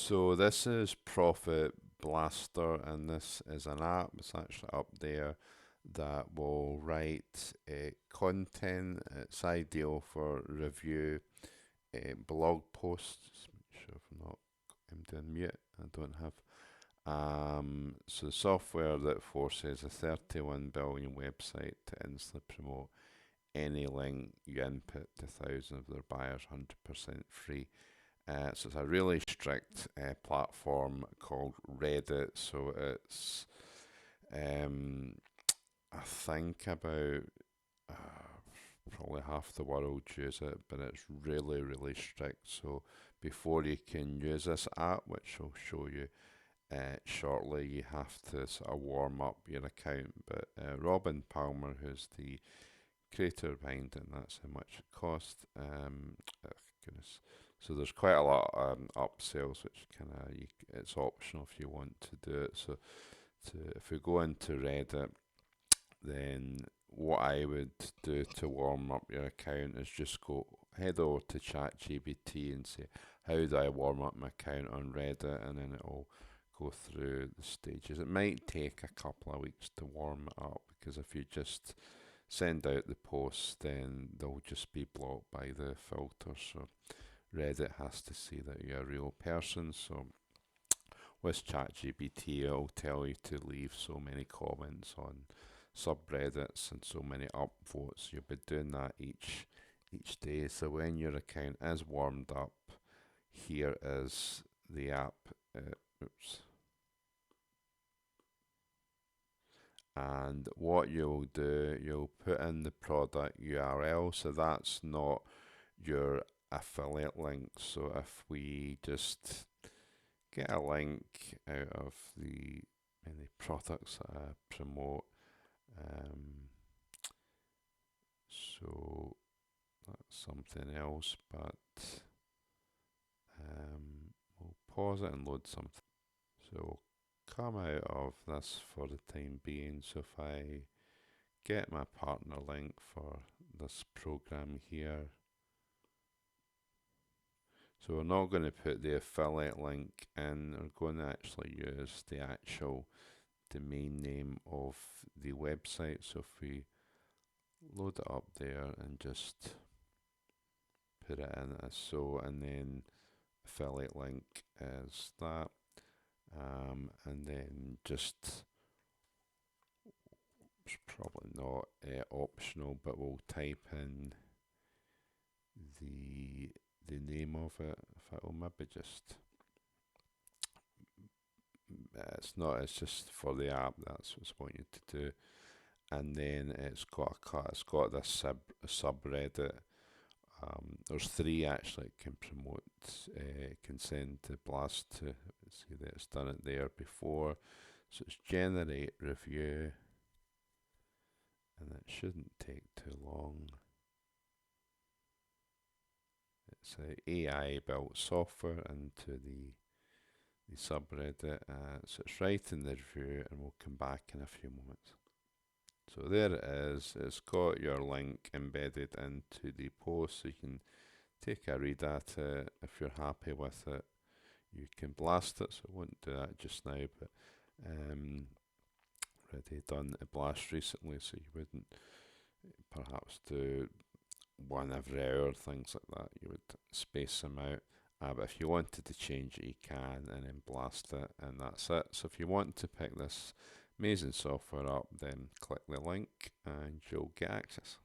So this is Profit Blaster, and this is an app. It's actually up there that will write content. It's ideal for review blog posts. Just make sure if I'm not I'm doing mute. I don't have. So software that forces a 31 billion website to instantly promote any link you input to thousands of their buyers, 100% free. So it's a really strict platform called Reddit. So it's, um, I think about probably half the world use it, but it's really, really strict. So before you can use this app, which I'll show you shortly, you have to sort of warm up your account. But Robin Palmer, who's the creator behind it, and that's how much it cost. Oh, goodness. So there's quite a lot of upsells, which kind of it's optional if you want to do it. So if we go into Reddit, then what I would do to warm up your account is just head over to ChatGPT and say, how do I warm up my account on Reddit, and then it'll go through the stages. It might take a couple of weeks to warm it up, because if you just send out the posts, then they'll just be blocked by the filter. So Reddit has to see that you're a real person. So with ChatGPT, it'll tell you to leave so many comments on subreddits and so many upvotes. You'll be doing that each day. So when your account is warmed up, here is the app. Oops. And what you'll do, you'll put in the product URL. So that's not your affiliate link. So if we just get a link out of the many products that I promote, so that's something else, but we'll pause it and load something. So we'll come out of this for the time being. So if I get my partner link for this program here, so we're not going to put the affiliate link in, we're going to actually use the actual domain name of the website. So if we load it up there and just put it in as so, and then affiliate link is that, and then just, it's probably not optional, but we'll type in the name of it. If I will maybe just, it's not, it's just for the app, that's what I want you to do. And then it's got this subreddit. There's three actually it can promote, can send to blast to. See that it's done it there before. So it's generate review, and it shouldn't take too long. It's a AI built software into the subreddit. So it's writing the review, and we'll come back in a few moments. So there it is. It's got your link embedded into the post, so you can take a read at it. If you're happy with it, you can blast it. So I won't do that just now, but already done a blast recently, so you wouldn't perhaps do one every hour, things like that. You would space them out. But if you wanted to change it, you can, and then blast it, and that's it. So if you want to pick this amazing software up, then click the link and you'll get access.